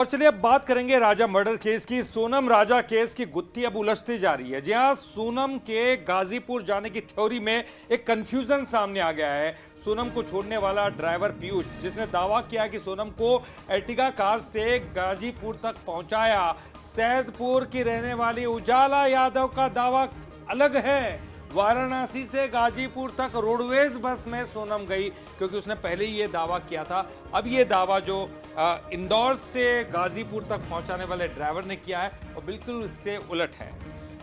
और चलिए अब बात करेंगे राजा मर्डर केस की। सोनम राजा केस की गुत्थी अब उलझती जा रही है। जी हाँ, सोनम के गाजीपुर जाने की थ्योरी में एक कंफ्यूजन सामने आ गया है। सोनम को छोड़ने वाला ड्राइवर पीयूष, जिसने दावा किया कि सोनम को एर्टिगा कार से गाजीपुर तक पहुंचाया। सैदपुर की रहने वाली उजाला यादव का दावा अलग है। वाराणसी से गाजीपुर तक रोडवेज बस में सोनम गई, क्योंकि उसने पहले ही ये दावा किया था। अब ये दावा जो इंदौर से गाजीपुर तक पहुंचाने वाले ड्राइवर ने किया है, वो बिल्कुल इससे उलट है।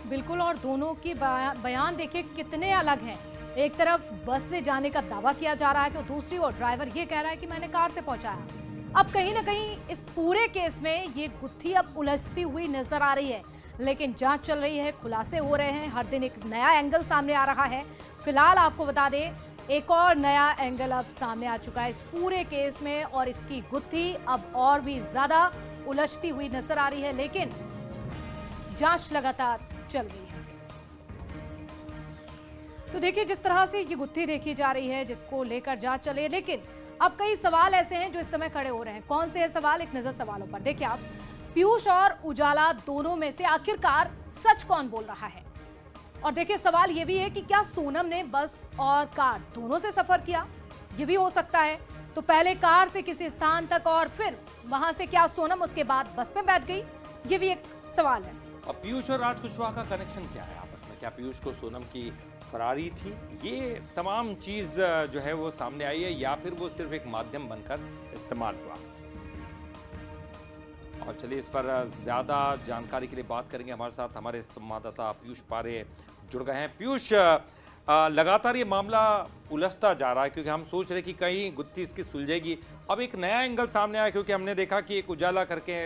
बिल्कुल, और दोनों की बयान देखिए कितने अलग हैं। एक तरफ बस से जाने का दावा किया जा रहा है तो दूसरी ओर ड्राइवर ये कह रहा है कि मैंने कार से पहुंचाया। अब कहीं ना कहीं इस पूरे केस में ये गुत्थी अब उलझती हुई नजर आ रही है, लेकिन जांच चल रही है, खुलासे हो रहे हैं, हर दिन एक नया एंगल सामने आ रहा है। फिलहाल आपको बता दें, एक और नया एंगल अब सामने आ चुका है इस पूरे केस में, और इसकी गुत्थी अब और भी ज्यादा उलझती हुई नजर आ रही है, लेकिन जांच लगातार चल रही है। तो देखिए, जिस तरह से ये गुत्थी देखी जा रही है, जिसको लेकर जांच चल रही है, लेकिन अब कई सवाल ऐसे हैं जो इस समय खड़े हो रहे हैं। कौन से है सवाल? एक नजर सवालों पर देखिए आप। पीयूष और उजाला दोनों में से आखिरकार सच कौन बोल रहा है? और देखिए, सवाल यह भी है कि क्या सोनम ने बस और कार दोनों से सफर किया? ये भी हो सकता है। तो पहले कार से किसी स्थान तक और फिर वहां से क्या सोनम उसके बाद बस में बैठ गई? ये भी एक सवाल है। अब पीयूष और राज कुशवाहा का कनेक्शन क्या है आपस में? क्या पीयूष को सोनम की फरारी थी? ये तमाम चीज जो है वो सामने आई है, या फिर वो सिर्फ एक माध्यम बनकर इस्तेमाल हुआ? और चलिए, इस पर ज्यादा जानकारी के लिए बात करेंगे। हमारे साथ हमारे संवाददाता पीयूष पारे जुड़ गए हैं। पीयूष, लगातार ये मामला उलझता जा रहा है, क्योंकि हम सोच रहे कि कहीं गुत्थी इसकी सुलझेगी। अब एक नया एंगल सामने आया, क्योंकि हमने देखा कि एक उजाला करके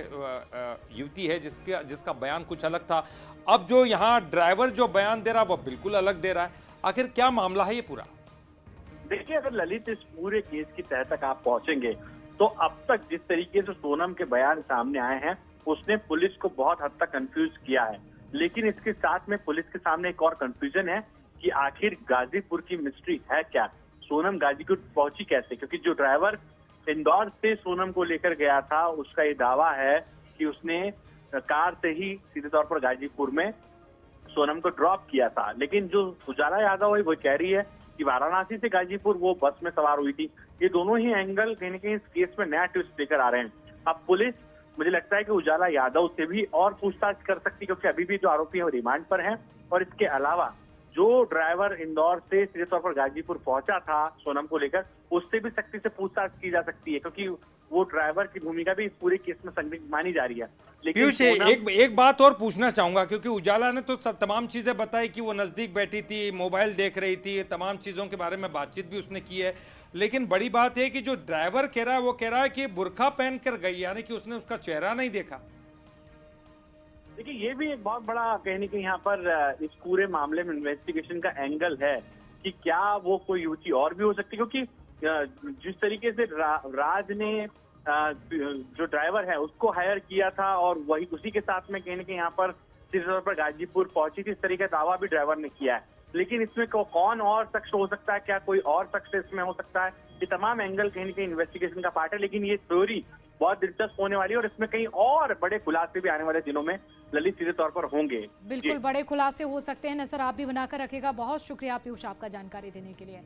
युवती है जिसका बयान कुछ अलग था। अब जो यहाँ ड्राइवर जो बयान दे रहा है वो बिल्कुल अलग दे रहा है। आखिर क्या मामला है ये पूरा? देखिए, अगर ललित इस पूरे केस की तह तक आप पहुंचेंगे तो अब तक जिस तरीके से सोनम के बयान सामने आए हैं, उसने पुलिस को बहुत हद तक कंफ्यूज किया है। लेकिन इसके साथ में पुलिस के सामने एक और कंफ्यूजन है कि आखिर गाजीपुर की मिस्ट्री है क्या? सोनम गाजीपुर पहुंची कैसे? क्योंकि जो ड्राइवर इंदौर से सोनम को लेकर गया था, उसका ये दावा है कि उसने कार से ही सीधे तौर पर गाजीपुर में सोनम को ड्रॉप किया था। लेकिन जो उजाला यादव है वो कह रही है कि वाराणसी से गाजीपुर वो बस में सवार हुई थी। ये दोनों ही एंगल कहीं न कहीं इस केस में नया ट्विस्ट लेकर आ रहे हैं। अब पुलिस, मुझे लगता है कि उजाला यादव से भी और पूछताछ कर सकती है, क्योंकि अभी भी जो आरोपी है वो रिमांड पर हैं। और इसके अलावा जो ड्राइवर इंदौर से सीधे तौर पर गाजीपुर पहुंचा था सोनम को लेकर, उससे भी सख्ती से पूछताछ की जा सकती है, क्योंकि वो ड्राइवर की भूमिका भी इस पूरे केस में संदिग्ध मानी जा रही है। लेकिन पीयूष, एक बात और पूछना चाहूंगा, क्योंकि उजाला ने तो तमाम चीजें बताई कि वो नजदीक बैठी थी, मोबाइल देख रही थी, तमाम चीजों के बारे में बातचीत भी उसने की है। लेकिन बड़ी बात है कि जो ड्राइवर कह रहा है वो कह रहा है कि बुर्का पहन कर गई, यानी कि उसने उसका चेहरा नहीं देखा। देखिए, ये भी एक बहुत बड़ा कहीं न कहीं यहाँ पर इस पूरे मामले में इन्वेस्टिगेशन का एंगल है कि क्या वो कोई युवती और भी हो सकती है, क्योंकि जिस तरीके से राज ने जो ड्राइवर है उसको हायर किया था और वही उसी के साथ में कहीं न कहीं यहाँ पर सीधे तौर पर गाजीपुर पहुंची थी, इस तरीके का दावा भी ड्राइवर ने किया है। लेकिन इसमें कौन और शख्स हो सकता है? क्या कोई और शख्स इसमें हो सकता है? ये तमाम एंगल कहीं न कहीं इन्वेस्टिगेशन का पार्ट है। लेकिन ये थ्योरी बहुत दिलचस्प होने वाली है, और इसमें कहीं और बड़े खुलासे भी आने वाले दिनों में ललित सीधे तौर पर होंगे। बिल्कुल, बड़े खुलासे हो सकते हैं। नजर आप भी बनाकर रखेगा। बहुत शुक्रिया पीयूष, आपका जानकारी देने के लिए।